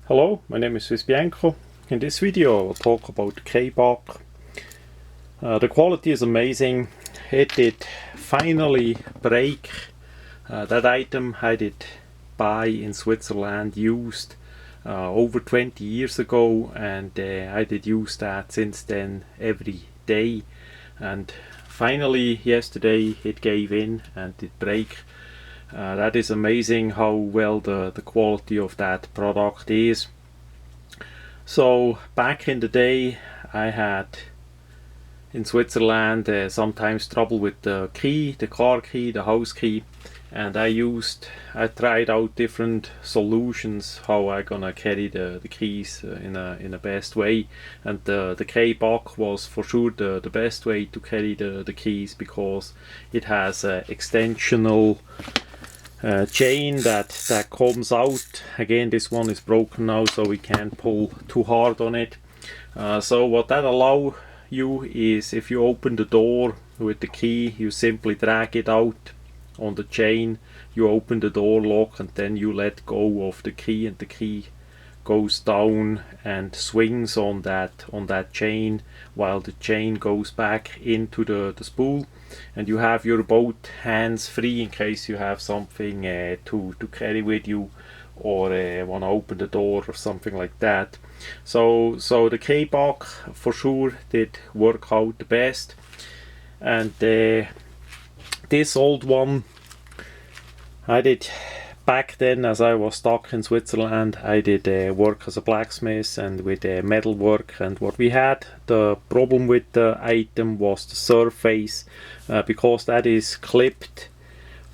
Hello, my name is swissbianco. In this video I will talk about the K-Bach. The quality is amazing. It did finally break. That item I did buy in Switzerland used over 20 years ago, and I did use that since then every day, and finally yesterday it gave in and did break. That is amazing how well the quality of that product is. So back in the day I had in Switzerland sometimes trouble with the key, the car key, the house key, and I tried out different solutions how I gonna carry the keys in a best way, and the K-Bach was for sure the best way to carry the keys, because it has a extensional chain that comes out. Again, this one is broken now, so we can't pull too hard on it. So what that allows you is, if you open the door with the key, you simply drag it out on the chain, you open the door lock, and then you let go of the key, and the key goes down and swings on that chain, while the chain goes back into the spool, and you have your both hands free in case you have something to carry with you, or want to open the door or something like that. So the K-Bach for sure did work out the best. And this old one I did back then, as I was stuck in Switzerland, I did work as a blacksmith and with metal work, and what we had, the problem with the item was the surface, because that is clipped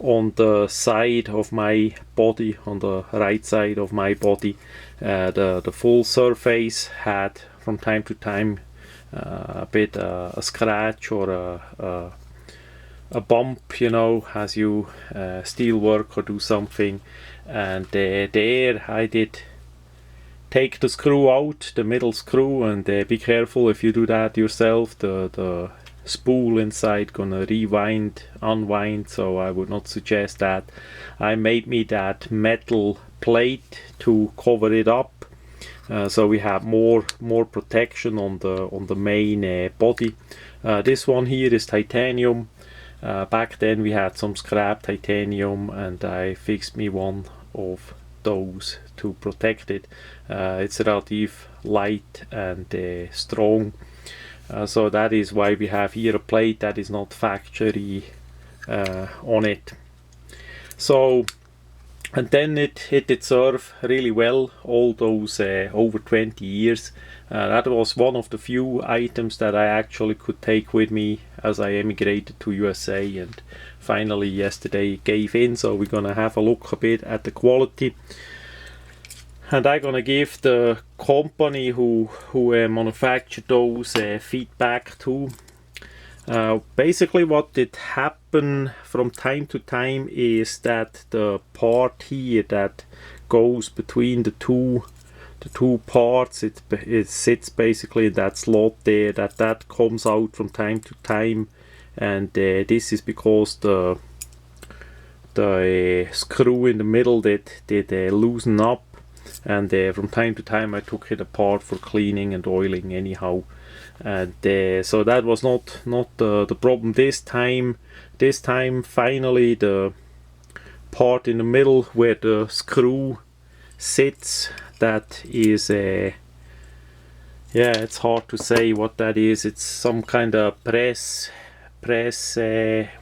on the side of my body, on the right side of my body. The full surface had from time to time a bit a scratch or a bump, you know, as you steel work or do something. And there I did take the screw out, the middle screw, and be careful if you do that yourself, the spool inside gonna unwind, so I would not suggest that. I made me that metal plate to cover it up, so we have more protection on the main body. This one here is titanium. Back then we had some scrap titanium, and I fixed me one of those to protect it. It's relatively light and strong, so that is why we have here a plate that is not factory on it. So, and then it did serve really well all those over 20 years. That was one of the few items that I actually could take with me as I emigrated to USA, and finally yesterday it gave in. So we're gonna have a look a bit at the quality, and I'm gonna give the company who manufactured those feedback too. Basically what did happen from time to time is that the part here that goes between the two parts, it sits basically in that slot there, that comes out from time to time, and this is because the screw in the middle did loosen up, and from time to time I took it apart for cleaning and oiling anyhow. And so that was not the problem this time. This time finally the part in the middle where the screw sits, that is yeah, it's hard to say what that is. It's some kind of press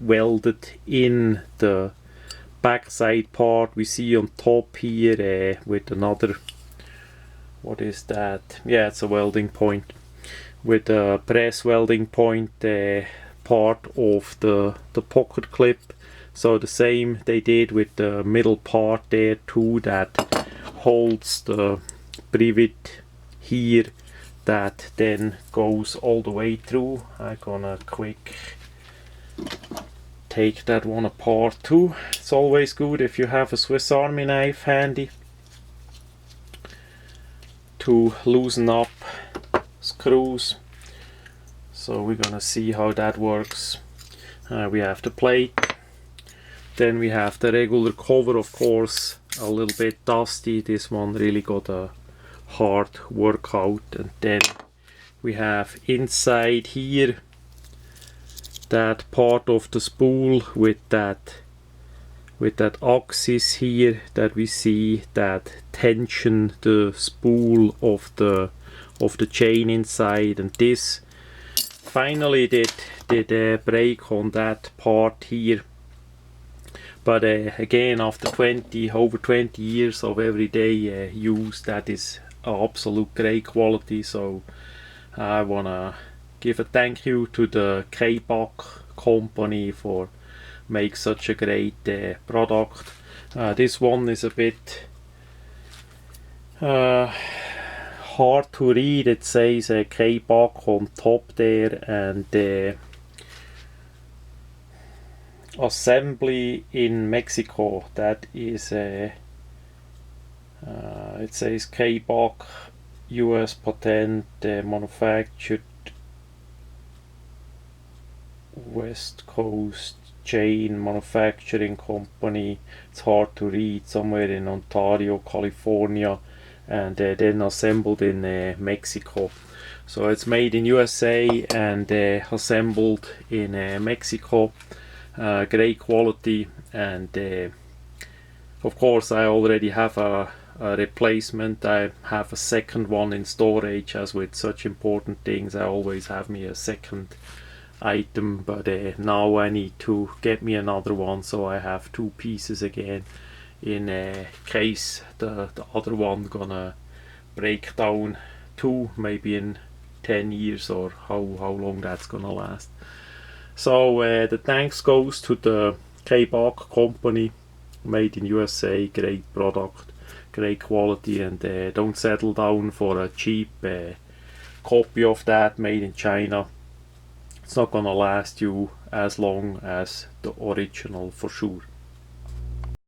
welded in the backside part we see on top here, with another, what is that? Yeah, it's a welding point, with a press welding point part of the pocket clip. So the same they did with the middle part there too, that holds the privet here, that then goes all the way through. I'm gonna quick take that one apart too. It's always good if you have a Swiss Army knife handy to loosen up screws. So we're gonna see how that works. We have the plate, then we have the regular cover, of course, a little bit dusty. This one really got a hard workout. And then we have inside here that part of the spool with that axis here that we see that tension the spool of the chain inside, and this finally did break on that part here. But again, after over 20 years of everyday use, that is absolute great quality. So I wanna give a thank you to the K-Bach company for make such a great product. This one is a bit hard to read. It says K-Bach on top there, and assembly in Mexico. That is it says K-Bach US patent, manufactured West Coast chain manufacturing company. It's hard to read, somewhere in Ontario, California, and then assembled in Mexico. So it's made in USA and assembled in Mexico. Great quality, and of course I already have a replacement. I have a second one in storage, as with such important things I always have me a second item, but now I need to get me another one, so I have two pieces again in case the other one gonna break down too, maybe in 10 years or how long that's gonna last. So the thanks goes to the K-Bach company, made in USA, great product, great quality, and don't settle down for a cheap copy of that made in China. It's not gonna last you as long as the original for sure.